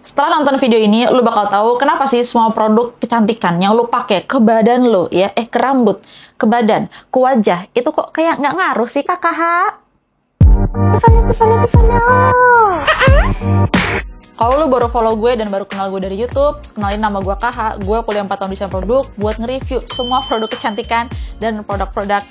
Setelah nonton video ini, lu bakal tahu kenapa sih semua produk kecantikan yang lu pakai ke badan lu, ya, ke rambut, ke badan, ke wajah, itu kok kayak nggak ngaruh sih, kakak? Kalau lu baru follow gue dan baru kenal gue dari YouTube, kenalin nama gue KH, gue kuliah 4 tahun desain produk buat nge-review semua produk kecantikan dan produk-produk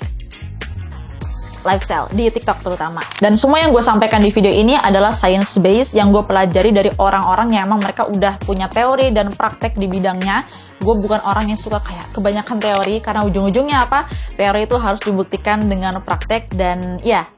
lifestyle di TikTok terutama. Dan semua yang gue sampaikan di video ini adalah science based yang gue pelajari dari orang-orang yang emang mereka udah punya teori dan praktek di bidangnya. Gue bukan orang yang suka kayak kebanyakan teori, karena ujung-ujungnya apa? Teori itu harus dibuktikan dengan praktek dan ya,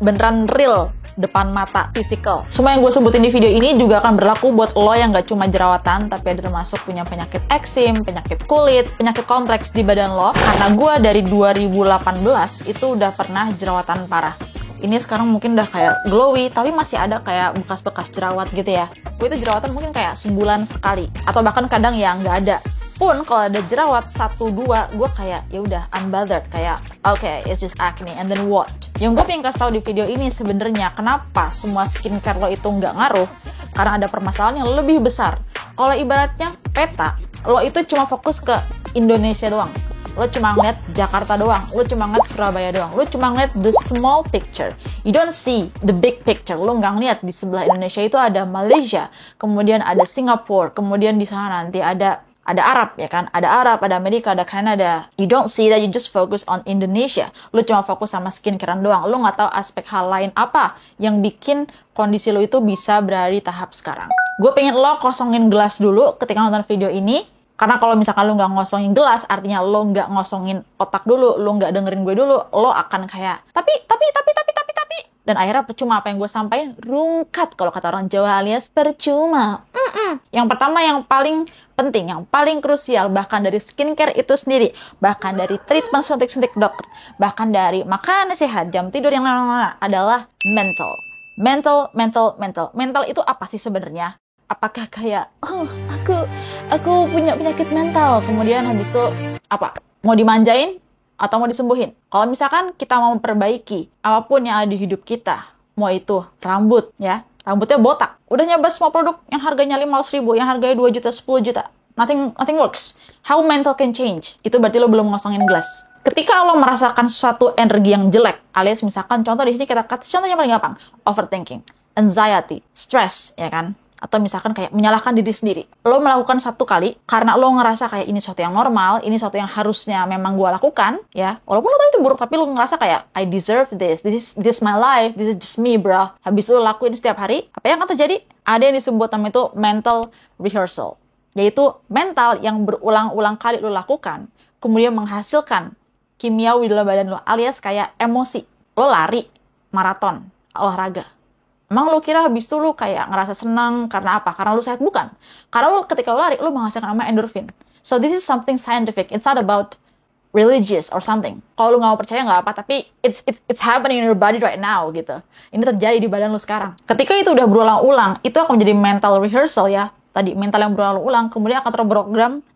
beneran real depan mata, physical. Semua yang gue sebutin di video ini juga akan berlaku buat lo yang gak cuma jerawatan, tapi ada termasuk punya penyakit eksim, penyakit kulit, penyakit kompleks di badan lo. Karena gue dari 2018 itu udah pernah jerawatan parah. Ini sekarang mungkin udah kayak glowy, tapi masih ada kayak bekas-bekas jerawat gitu ya. Gue itu jerawatan mungkin kayak sebulan sekali, atau bahkan kadang ya nggak ada. Pun kalau ada jerawat 1-2, gue kayak ya udah unbothered, kayak okay, it's just acne and then what? Yang gue pengen kasih tahu di video ini sebenarnya kenapa semua skincare lo itu nggak ngaruh, karena ada permasalahan yang lebih besar. Kalau ibaratnya peta, lo itu cuma fokus ke Indonesia doang. Lo cuma ngeliat Jakarta doang, lo cuma ngeliat Surabaya doang, lo cuma ngeliat the small picture. You don't see the big picture. Lo nggak ngeliat di sebelah Indonesia itu ada Malaysia, kemudian ada Singapura, kemudian di sana nanti ada Arab, ya kan? Ada Arab, ada Amerika, ada Kanada. You don't see that, you just focus on Indonesia. Lo cuma fokus sama skincarean doang. Lo nggak tahu aspek hal lain apa yang bikin kondisi lo itu bisa berada di tahap sekarang. Gue pengen lo kosongin gelas dulu ketika nonton video ini. Karena kalau misalkan lo nggak ngosongin gelas, artinya lo nggak ngosongin otak dulu, lo nggak dengerin gue dulu, lo akan kayak, tapi. Dan akhirnya percuma apa yang gue sampaikan, rungkat kalau kata orang Jawa, alias percuma. Yang pertama, yang paling penting, yang paling krusial, bahkan dari skincare itu sendiri, bahkan dari treatment suntik-suntik dokter, bahkan dari makanan sehat, jam tidur yang lama adalah mental. Mental itu apa sih sebenarnya? Apakah kayak, oh aku punya penyakit mental, kemudian habis itu apa? Mau dimanjain atau mau disembuhin? Kalau misalkan kita mau memperbaiki apapun yang ada di hidup kita, mau itu rambut ya, rambutnya botak, udah nyoba semua produk yang harganya 500.000, yang harganya 2 juta, 10 juta, nothing works. How mental can change? Itu berarti lo belum ngosongin gelas. Ketika lo merasakan suatu energi yang jelek, alias misalkan contoh di sini kita contohnya paling gampang, overthinking, anxiety, stress, ya kan? Atau misalkan kayak menyalahkan diri sendiri. Lo melakukan 1 kali karena lo ngerasa kayak ini sesuatu yang normal, ini sesuatu yang harusnya memang gue lakukan, ya. Walaupun lo tahu itu buruk, tapi lo ngerasa kayak I deserve this is my life, this is just me, bro. Habis lo lakuin setiap hari, apa yang akan terjadi? Ada yang disebut nama itu mental rehearsal, yaitu mental yang berulang-ulang kali lo lakukan, kemudian menghasilkan kimiawi dalam badan lo, alias kayak emosi. Lo lari, maraton, olahraga. Emang lo kira habis itu lo kayak ngerasa senang karena apa? Karena lo sehat? Bukan. Karena lo ketika lo lari, lo menghasilkan namanya endorphin. So this is something scientific. It's not about religious or something. Kalau lo nggak mau percaya nggak apa, tapi it's happening in your body right now gitu. Ini terjadi di badan lo sekarang. Ketika itu udah berulang-ulang, itu akan menjadi mental rehearsal ya. Tadi mental yang berulang-ulang, kemudian akan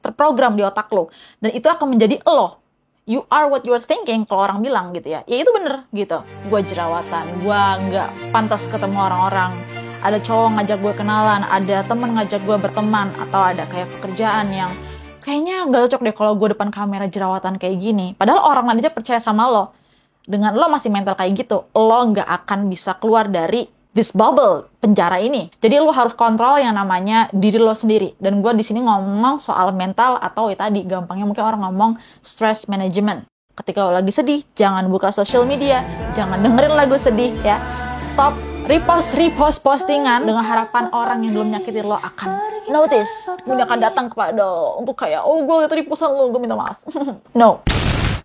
terprogram di otak lo. Dan itu akan menjadi lo. You are what you are thinking, kalau orang bilang gitu ya. Ya itu bener gitu. Gue jerawatan, gue nggak pantas ketemu orang-orang. Ada cowok ngajak gue kenalan, ada temen ngajak gue berteman, atau ada kayak pekerjaan yang kayaknya nggak cocok deh kalau gue depan kamera jerawatan kayak gini. Padahal orang lain aja percaya sama lo. Dengan lo masih mental kayak gitu, lo nggak akan bisa keluar dari this bubble, penjara ini. Jadi lo harus kontrol yang namanya diri lo sendiri. Dan gue di sini ngomong soal mental, atau ya tadi gampangnya mungkin orang ngomong stress management. Ketika lo lagi sedih, jangan buka social media, jangan dengerin lagu sedih ya. Stop repost postingan dengan harapan orang yang belum nyakitin lo akan notice, kemudian akan datang kepada untuk kayak, oh gue liat repostan lo, gue minta maaf. No.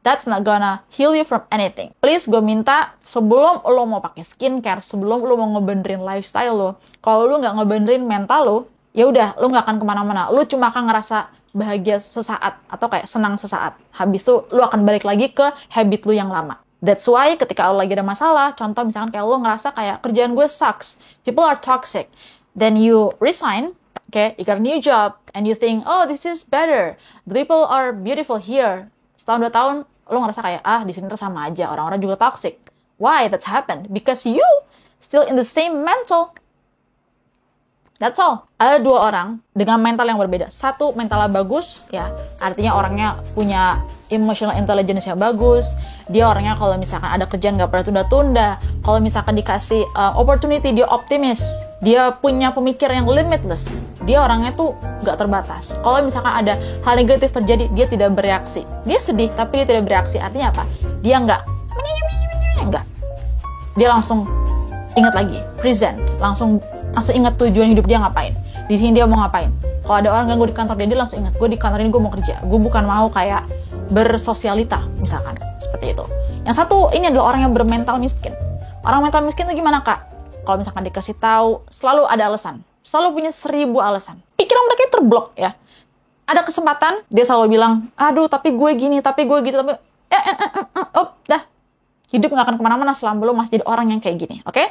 That's not gonna heal you from anything. Please, gue minta sebelum lo mau pakai skincare, sebelum lo mau ngebenerin lifestyle lo, kalau lo nggak ngebenerin mental lo, ya udah, lo nggak akan kemana-mana. Lo cuma akan ngerasa bahagia sesaat atau kayak senang sesaat. Habis itu lo akan balik lagi ke habit lo yang lama. That's why ketika lo lagi ada masalah, contoh misalkan kayak lo ngerasa kayak kerjaan gue sucks, people are toxic, then you resign. Okay, you got a new job and you think, oh, this is better. The people are beautiful here. Setahun 2 tahun lo ngerasa kayak, di sini tuh sama aja, orang-orang juga toxic. Why that's happened? Because you still in the same mental. That's all. Ada 2 orang dengan mental yang berbeda. Satu mentalnya bagus, ya, artinya orangnya punya emotional intelligence yang bagus. Dia orangnya kalau misalkan ada kerjaan nggak pernah tunda-tunda. Kalau misalkan dikasih opportunity, dia optimis. Dia punya pemikiran yang limitless. Dia orangnya tuh nggak terbatas. Kalau misalkan ada hal negatif terjadi, dia tidak bereaksi. Dia sedih, tapi dia tidak bereaksi. Artinya apa? Dia nggak. Dia langsung ingat lagi, present, langsung ingat tujuan hidup dia ngapain, di sini dia mau ngapain. Kalau ada orang ganggu di kantor dia langsung ingat, gue di kantor ini gue mau kerja, gue bukan mau kayak bersosialita misalkan, seperti itu. Yang satu ini adalah orang yang bermental miskin. Orang mental miskin itu gimana, Kak? Kalau misalkan dikasih tahu, selalu ada alasan, selalu punya 1000 alasan. Pikiran mereka terblok ya. Ada kesempatan dia selalu bilang, aduh tapi gue gini, tapi gue gitu, tapi dah. Hidup nggak akan kemana-mana selama lo masih jadi orang yang kayak gini, oke?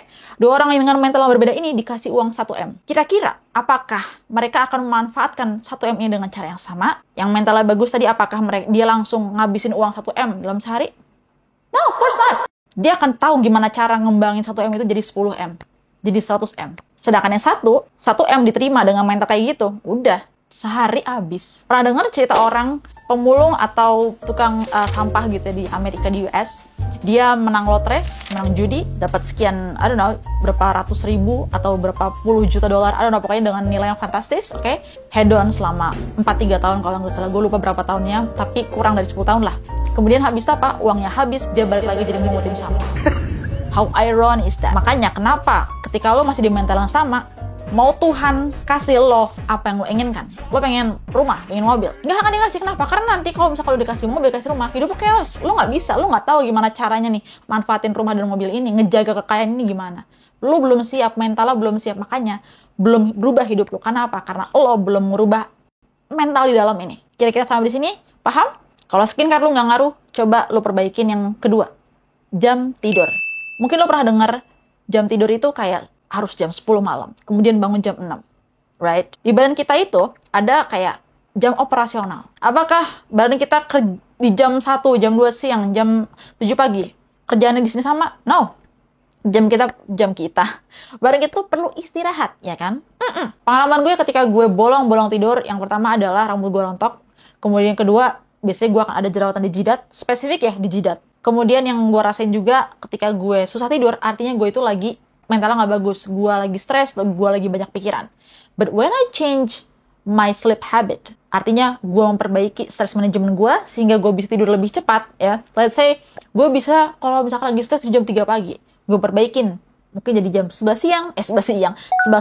2 orang yang dengan mental yang berbeda ini dikasih uang 1M. Kira-kira, apakah mereka akan memanfaatkan 1M ini dengan cara yang sama? Yang mentalnya bagus tadi, apakah dia langsung ngabisin uang 1M dalam sehari? No, of course not. Dia akan tahu gimana cara ngembangin 1M itu jadi 10M, jadi 100M. Sedangkan yang 1M diterima dengan mental kayak gitu, udah, sehari habis. Pernah dengar cerita orang pemulung atau tukang sampah gitu di Amerika, di US, dia menang lotre, menang judi, dapat sekian, I don't know, berapa ratus ribu atau berapa puluh juta dolar, I don't know, pokoknya dengan nilai yang fantastis, oke? Hedon selama 4-3 tahun kalau nggak salah, gue lupa berapa tahunnya, tapi kurang dari 10 tahun lah. Kemudian habis apa? Uangnya habis, dia balik lagi jadi mengutin sampah. How ironic is that? Makanya kenapa ketika lo masih di mental yang sama, mau Tuhan kasih lo apa yang lo inginkan. Lo pengen rumah, pengen mobil, nggak akan dikasih. Kenapa? Karena nanti kalau misalnya lo dikasih mobil, dikasih rumah, hidup lo chaos. Lo nggak bisa, lo nggak tahu gimana caranya nih manfaatin rumah dan mobil ini, ngejaga kekayaan ini gimana. Lo belum siap, mental lo belum siap, makanya belum berubah hidup lo. Karena apa? Karena lo belum merubah mental di dalam ini. Kira-kira sampai di sini, paham? Kalau skincare lo nggak ngaruh, coba lo perbaikin yang kedua, jam tidur. Mungkin lo pernah dengar jam tidur itu kayak harus jam 10 malam, kemudian bangun jam 6, right? Di badan kita itu ada kayak jam operasional. Apakah badan kita di jam 1, jam 2 siang, jam 7 pagi, kerjaannya di sini sama? No. Jam kita. Badan kita tuh perlu istirahat, ya kan? Pengalaman gue ketika gue bolong tidur, yang pertama adalah rambut gue rontok, kemudian yang kedua, biasanya gue akan ada jerawatan di jidat, spesifik ya di jidat. Kemudian yang gue rasain juga ketika gue susah tidur, artinya gue itu lagi mentalnya nggak bagus, gue lagi stres, gue lagi banyak pikiran. But when I change my sleep habit, artinya gue memperbaiki stress management gue sehingga gue bisa tidur lebih cepat, ya. Let's say gue bisa kalau misalkan lagi stres di jam 3 pagi, gue perbaikin mungkin jadi jam 11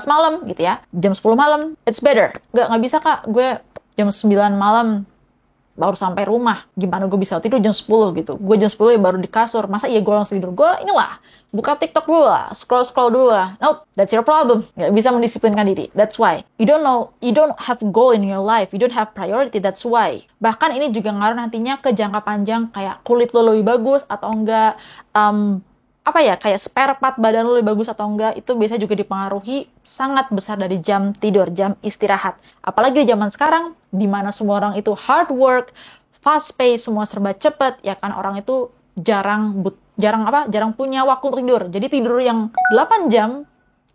malam gitu ya, jam 10 malam, it's better. Nggak bisa, Kak, gue jam 9 malam baru sampai rumah, gimana gue bisa tidur jam 10 gitu. Gue jam 10 ya baru di kasur, masa iya gue langsung tidur? Gue inilah, buka TikTok dulu lah, scroll dulu lah. Nope, that's your problem. Gak bisa mendisiplinkan diri. That's why. You don't have goal in your life. You don't have priority. That's why. Bahkan ini juga ngaruh nantinya ke jangka panjang, kayak kulit lo lebih bagus atau enggak, kayak spare part badan lo lebih bagus atau enggak, itu biasa juga dipengaruhi sangat besar dari jam tidur, jam istirahat. Apalagi di zaman sekarang, di mana semua orang itu hard work, fast pace, semua serba cepat, ya kan, orang itu jarang punya waktu untuk tidur. Jadi tidur yang 8 jam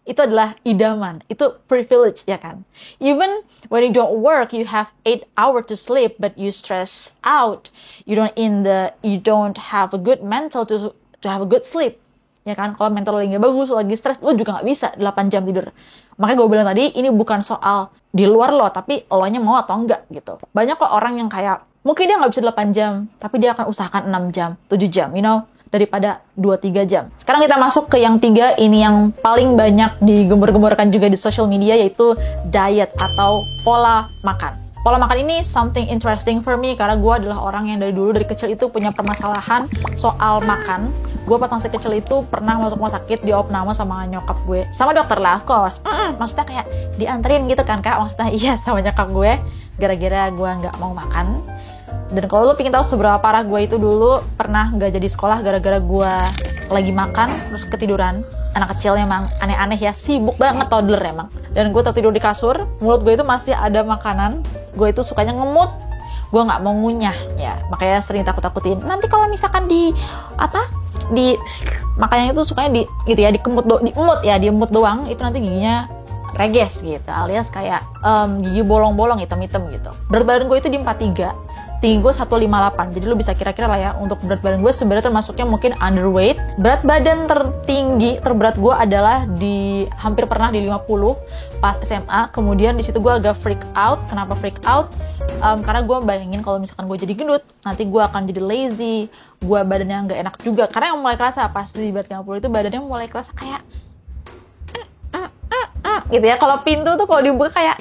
itu adalah idaman, itu privilege, ya kan. Even when you don't work, you have 8 hours to sleep, but you stress out. You don't have a good mental to have a good sleep, ya kan. Kalau mental lo lagi gak bagus, lo lagi stres, lo juga gak bisa 8 jam tidur. Makanya gue bilang tadi, ini bukan soal di luar lo, tapi lo-nya mau atau enggak gitu. Banyak kok orang yang kayak, mungkin dia gak bisa 8 jam, tapi dia akan usahakan 6 jam, 7 jam, daripada 2-3 jam. Sekarang kita masuk ke yang 3, ini yang paling banyak digembor-gemborkan juga di social media, yaitu diet atau pola makan. Pola makan ini something interesting for me, karena gue adalah orang yang dari kecil itu punya permasalahan soal makan. Gue pas masih kecil itu pernah masuk rumah sakit, diopname sama nyokap gue, sama dokter lah, of course. Maksudnya kayak dianterin gitu kan, Kak, maksudnya iya sama nyokap gue, gara-gara gue nggak mau makan. Dan kalau lo pengen tahu seberapa parah gue itu dulu, pernah nggak jadi sekolah gara-gara gue lagi makan terus ketiduran. Anak kecil emang aneh-aneh ya, sibuk banget, toddler emang. Dan gue tertidur di kasur, mulut gue itu masih ada makanan. Gue itu sukanya ngemut, gue nggak mau ngunyah ya, makanya sering takut-takutin. Nanti kalau misalkan makanya itu sukanya diemut doang, itu nanti giginya reges gitu, alias kayak gigi bolong-bolong hitam-hitam gitu. Berat badan gue itu di 43, tinggi gue 158, jadi lu bisa kira-kira lah ya untuk berat badan gue sebenarnya termasuknya mungkin underweight. Berat badan tertinggi, terberat gue adalah hampir pernah di 50 pas SMA, kemudian di situ gue agak freak out. Kenapa freak out? Karena gue bayangin kalau misalkan gue jadi gendut, nanti gue akan jadi lazy, gue badannya nggak enak juga, karena yang mulai kerasa pas di berat 50 itu badannya mulai kerasa kayak gitu ya, kalau pintu tuh kalau dibuka kayak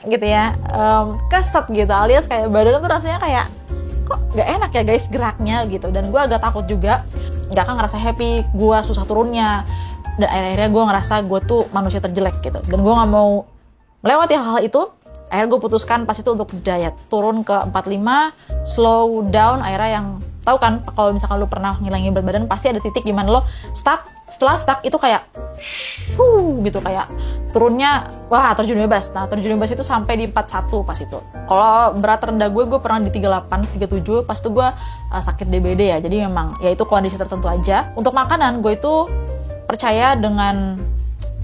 gitu ya, keset gitu, alias kayak badan tuh rasanya kayak kok nggak enak ya guys geraknya gitu. Dan gue agak takut juga nggak akan ngerasa happy, gue susah turunnya, dan akhirnya gue ngerasa gue tuh manusia terjelek gitu. Dan gue nggak mau melewati hal-hal itu. Akhirnya gue putuskan pas itu untuk diet, turun ke 45, slow down. Akhirnya yang tahu kan kalau misalkan lu pernah ngilangin berat badan, pasti ada titik gimana lo stuck. Setelah stuck itu kayak gitu, kayak turunnya wah terjun bebas. Nah terjun bebas itu sampai di 41 pas itu. Kalau berat rendah gue pernah di 38, 37, pas itu gue sakit DBD ya. Jadi memang ya itu kondisi tertentu aja. Untuk makanan gue itu percaya dengan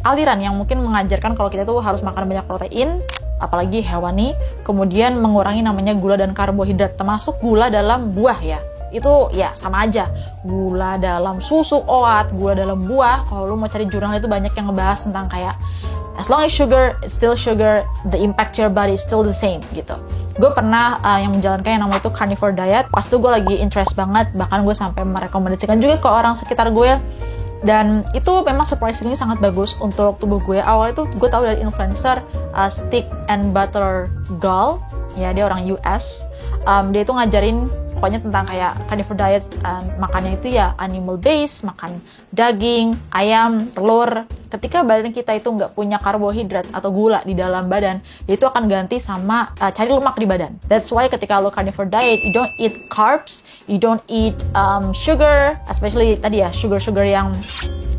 aliran yang mungkin mengajarkan kalau kita tuh harus makan banyak protein, apalagi hewani, kemudian mengurangi namanya gula dan karbohidrat, termasuk gula dalam buah ya. Itu ya sama aja, gula dalam susu, oat, gula dalam buah. Kalau lu mau cari jurnal itu banyak yang ngebahas tentang kayak as long as sugar, it's still sugar, the impact to your body is still the same gitu. Gue pernah yang menjalankan yang namanya itu carnivore diet. Pas itu gue lagi interest banget, bahkan gue sampai merekomendasikan juga ke orang sekitar gue. Dan itu memang surprisingly sangat bagus untuk tubuh gue. Awalnya itu gue tahu dari influencer Stick and Butter Gal, ya dia orang US. Dia itu ngajarin pokoknya tentang kayak carnivore diet, makannya itu ya animal based, makan daging, ayam, telur. Ketika badan kita itu nggak punya karbohidrat atau gula di dalam badan, dia itu akan ganti sama cari lemak di badan. That's why ketika lo carnivore diet, you don't eat carbs, you don't eat sugar, especially tadi ya sugar yang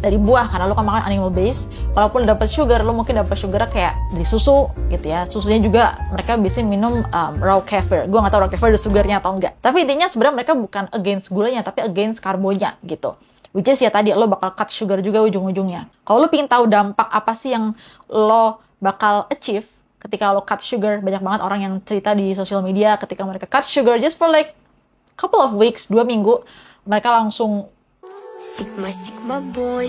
dari buah, karena lo kan makan animal based. Walaupun dapat sugar, lo mungkin dapat sugar kayak dari susu gitu ya. Susunya juga mereka biasanya minum raw kefir. Gue nggak tahu raw kefir ada sugarnya atau enggak. Tapi intinya sebenarnya mereka bukan against gulanya, tapi against karbonya gitu. Which is ya tadi lo bakal cut sugar juga ujung-ujungnya. Kalau lo pengen tahu dampak apa sih yang lo bakal achieve ketika lo cut sugar, banyak banget orang yang cerita di sosial media ketika mereka cut sugar just for like couple of weeks, 2 minggu, mereka langsung Sigma boy.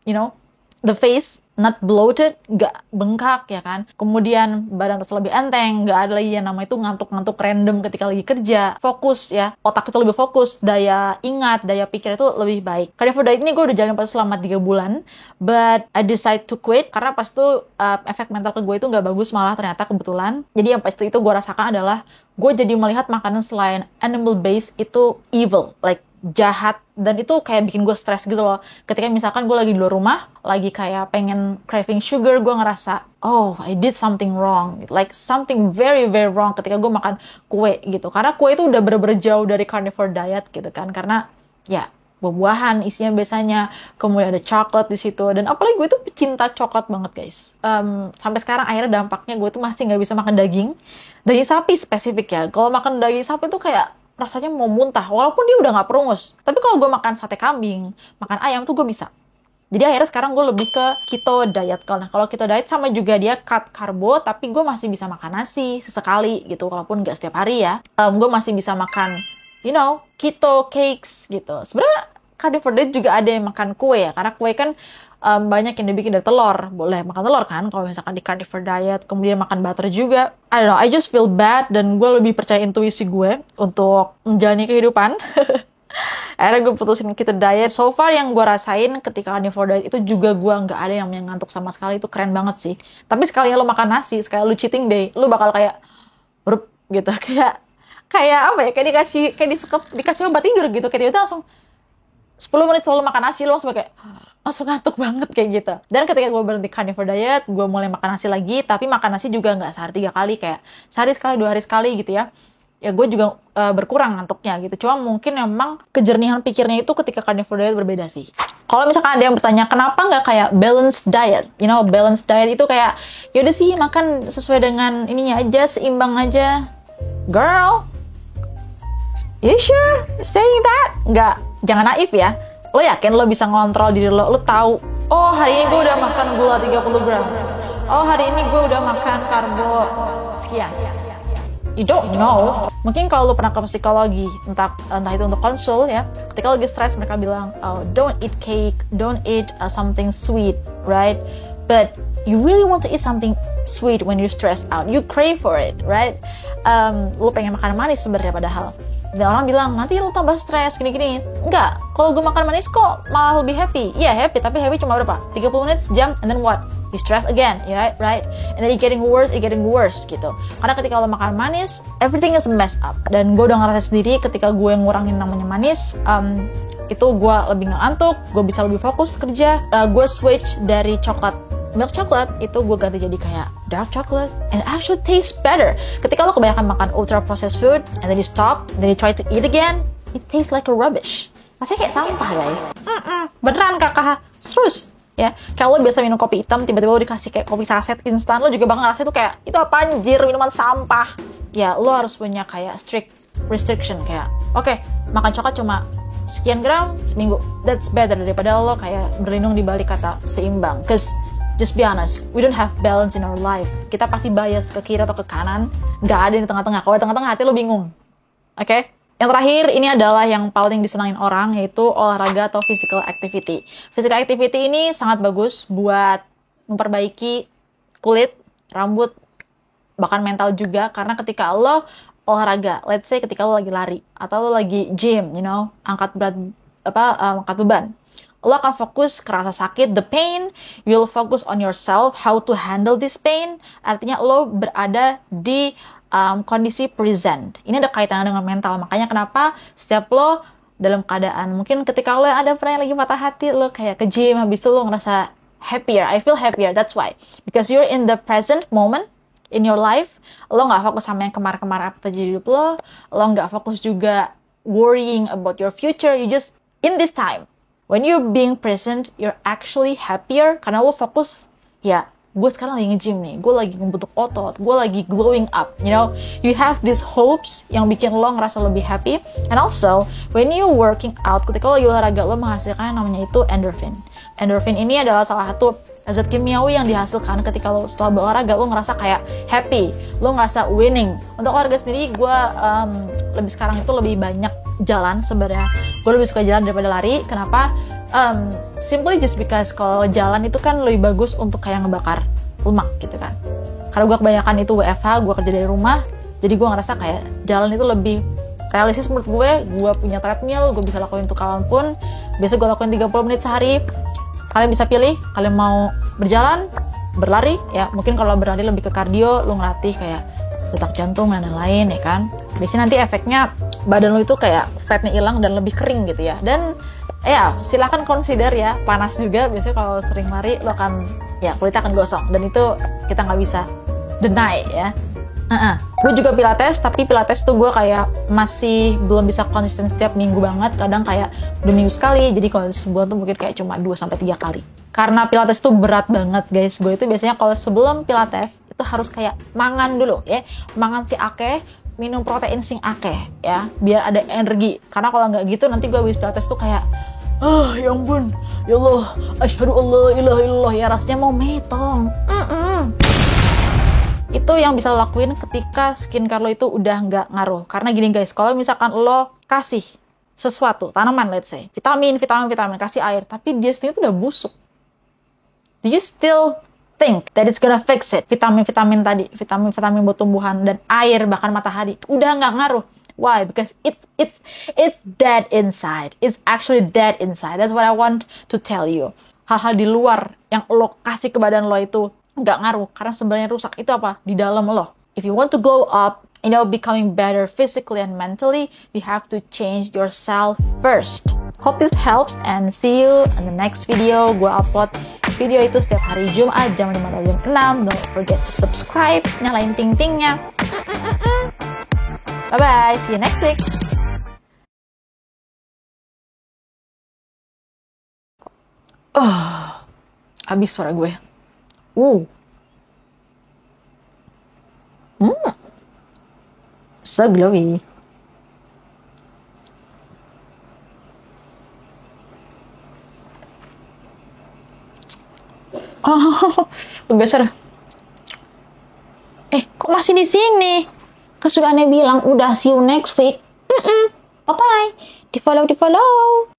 You know, the face not bloated, gak bengkak ya kan. Kemudian badan terasa lebih enteng, gak ada lagi yang namanya itu ngantuk-ngantuk random ketika lagi kerja. Fokus ya, otak itu lebih fokus, daya ingat, daya pikir itu lebih baik. Carnivore diet ini gue udah jalan pas selama 3 bulan, but I decide to quit karena pas itu efek mental ke gue itu gak bagus malah ternyata kebetulan. Jadi yang pas itu gue rasakan adalah gue jadi melihat makanan selain animal based itu evil, like jahat, dan itu kayak bikin gue stres gitu loh. Ketika misalkan gue lagi di luar rumah, lagi kayak pengen craving sugar, gue ngerasa, oh, I did something wrong, like something very very wrong ketika gue makan kue gitu. Karena kue itu udah bener-bener jauh dari carnivore diet gitu kan, karena ya buah-buahan isinya biasanya, kemudian ada coklat di situ, dan apalagi gue tuh pecinta coklat banget guys. Sampai sekarang akhirnya dampaknya gue tuh masih nggak bisa makan daging sapi spesifik ya. Kalau makan daging sapi tuh kayak rasanya mau muntah, walaupun dia udah nggak perungus. Tapi kalau gue makan sate kambing, makan ayam tuh gue bisa. Jadi akhirnya sekarang gue lebih ke keto diet. Nah kalau keto diet sama juga dia cut karbo, tapi gue masih bisa makan nasi sesekali gitu, walaupun nggak setiap hari ya. Gue masih bisa makan, you know, keto cakes gitu. Sebenarnya carnivore diet juga ada yang makan kue ya, karena kue kan banyak yang dibikin dari telur. Boleh makan telur kan kalau misalkan di carnivore diet. Kemudian makan butter juga. I don't know, I just feel bad, dan gue lebih percaya intuisi gue untuk menjalani kehidupan. Akhirnya gue putusin keto diet. So far yang gue rasain ketika carnivore diet itu juga gue nggak ada yang ngantuk sama sekali. Itu keren banget sih. Tapi sekali lo makan nasi, sekali lo cheating day, lo bakal kayak berup gitu, kayak apa ya, kayak dikasih obat tidur gitu. Kayak itu langsung 10 menit selalu makan nasi, lo langsung kayak langsung ngantuk banget kayak gitu. Dan ketika gue berhenti carnivore diet, gue mulai makan nasi lagi, tapi makan nasi juga nggak sehari 3 kali, kayak sehari sekali, 2 hari sekali gitu ya. Ya gue juga berkurang ngantuknya gitu. Cuma mungkin memang kejernihan pikirnya itu ketika carnivore diet berbeda sih. Kalau misalkan ada yang bertanya, kenapa nggak kayak balanced diet? You know, balanced diet itu kayak, yaudah sih makan sesuai dengan ininya aja, seimbang aja. Girl, you sure saying that? Nggak, jangan naif ya. Lo yakin lo bisa ngontrol diri lo tahu Oh, hari ini gue udah makan gula 30 gram. Oh, hari ini gue udah makan karbo sekian. You don't know. Mungkin kalau lu pernah ke psikologi, entah itu untuk konsul ya, ketika lagi stres mereka bilang, oh, don't eat cake, don't eat something sweet, right? But you really want to eat something sweet when you're stressed out. You crave for it, right? Lu pengen makan manis sebenarnya padahal. Dan orang bilang, nanti lu tambah stres, gini-gini. Enggak, kalau gue makan manis kok malah lebih happy. Iya, happy, tapi happy cuma berapa? 30 menit, sejam, and then what? You stress again, right? And then it getting worse gitu. Karena ketika lo makan manis, everything is messed up. Dan gue udah ngerasa sendiri ketika gue ngurangin namanya manis, itu gue lebih ngantuk, gue bisa lebih fokus kerja. Gue switch dari milk chocolate, itu gue ganti jadi kayak dark chocolate, and it actually tastes better. Ketika lo kebanyakan makan ultra processed food, and then you stop, and then you try to eat again, it tastes like a rubbish. Rasanya kayak sampah, guys. Beneran kakak, terus. Ya, kalau lo biasa minum kopi hitam, tiba-tiba lo dikasih kayak kopi saset instan, lo juga bakal ngerasa itu kayak, itu apa anjir, minuman sampah. Ya, lo harus punya kayak strict restriction, kayak, oke, makan coklat cuma sekian gram seminggu. That's better daripada lo kayak berlindung di balik kata seimbang. Cause, just be honest, we don't have balance in our life. Kita pasti bias ke kiri atau ke kanan, nggak ada di tengah-tengah. Kalau di tengah-tengah hati lo bingung. Oke? Yang terakhir, ini adalah yang paling disenangin orang, yaitu olahraga atau physical activity. Physical activity ini sangat bagus buat memperbaiki kulit, rambut, bahkan mental juga. Karena ketika lo olahraga, let's say ketika lo lagi lari, atau lo lagi gym, angkat beban, lo akan fokus ke rasa sakit, the pain, you'll focus on yourself, how to handle this pain. Artinya lo berada di kondisi present. Ini ada kaitannya dengan mental. Makanya kenapa setiap lo dalam keadaan, mungkin ketika lo ada pernah lagi patah hati, lo kayak ke gym, habis itu lo ngerasa happier. I feel happier, that's why. Because you're in the present moment in your life. Lo gak fokus sama yang kemarin-kemarin apa terjadi di hidup lo gak fokus juga worrying about your future. You just, in this time, when you're being present, you're actually happier karena lo fokus, ya, gue sekarang lagi nge-gym nih, gue lagi membentuk otot, gue lagi glowing up, you have these hopes yang bikin lo ngerasa lebih happy. And also, when you working out, ketika lo lagi olahraga, lo menghasilkan yang namanya itu endorphin. Endorphin ini adalah salah satu zat kimiawi yang dihasilkan ketika lo setelah berolahraga, lo ngerasa kayak happy, lo ngerasa winning. Untuk olahraga sendiri, gue sekarang itu lebih banyak jalan sebenarnya. Gue lebih suka jalan daripada lari. Kenapa? Simply just because kalau jalan itu kan lebih bagus untuk kayak ngebakar lemak gitu kan. Karena gue kebanyakan itu WFH, gue kerja dari rumah, jadi gue ngerasa kayak jalan itu lebih realistis menurut gue punya treadmill, gue bisa lakuin untuk kapanpun. Biasa gue lakuin 30 menit sehari. Kalian bisa pilih, kalian mau berjalan, berlari, ya mungkin kalau berlari lebih ke kardio, lo ngelatih kayak detak jantung dan lain-lain ya kan. Biasanya nanti efeknya badan lo itu kayak fatnya hilang dan lebih kering gitu ya. Dan ya silakan consider ya, panas juga biasanya kalau sering lari lo akan, ya kulitnya akan gosong, dan itu kita nggak bisa deny ya. Gue juga pilates, tapi pilates tuh gue kayak masih belum bisa konsisten setiap minggu banget. Kadang kayak 2 minggu sekali, jadi kalau sebulan tuh mungkin kayak cuma 2-3 kali. Karena pilates tuh berat banget guys. Gue itu biasanya kalau sebelum pilates itu harus kayak mangan dulu ya, mangan si akeh, minum protein sing akeh ya, biar ada energi. Karena kalau nggak gitu nanti gue habis pilates tuh kayak, ya ampun, ya Allah, asyhadu alla ilaha illallah, ya rasanya mau metong. Itu yang bisa lo lakuin ketika skincare lo itu udah nggak ngaruh. Karena gini guys, kalau misalkan lo kasih sesuatu, tanaman let's say, vitamin, kasih air, tapi dia sendiri tuh udah busuk, do you still think that it's gonna fix it? Vitamin tadi, vitamin buat tumbuhan dan air, bahkan matahari, udah nggak ngaruh. Why? Because it's dead inside. It's actually dead inside. That's what I want to tell you. Hal-hal di luar yang lo kasih ke badan lo itu nggak ngaruh, karena sebenarnya rusak itu apa? Di dalam lo. If you want to glow up, becoming better physically and mentally, you have to change yourself first. Hope this helps and see you in the next video. Gue upload video itu setiap hari Jumat jam 5 atau jam 6. Don't forget to subscribe, nyalain ting-tingnya. Bye-bye, see you next week. Habis suara gue. So glowy. Oh, geser. Kok masih di sini? Kan sudah Ane bilang udah see you next week. Bye bye. Di follow.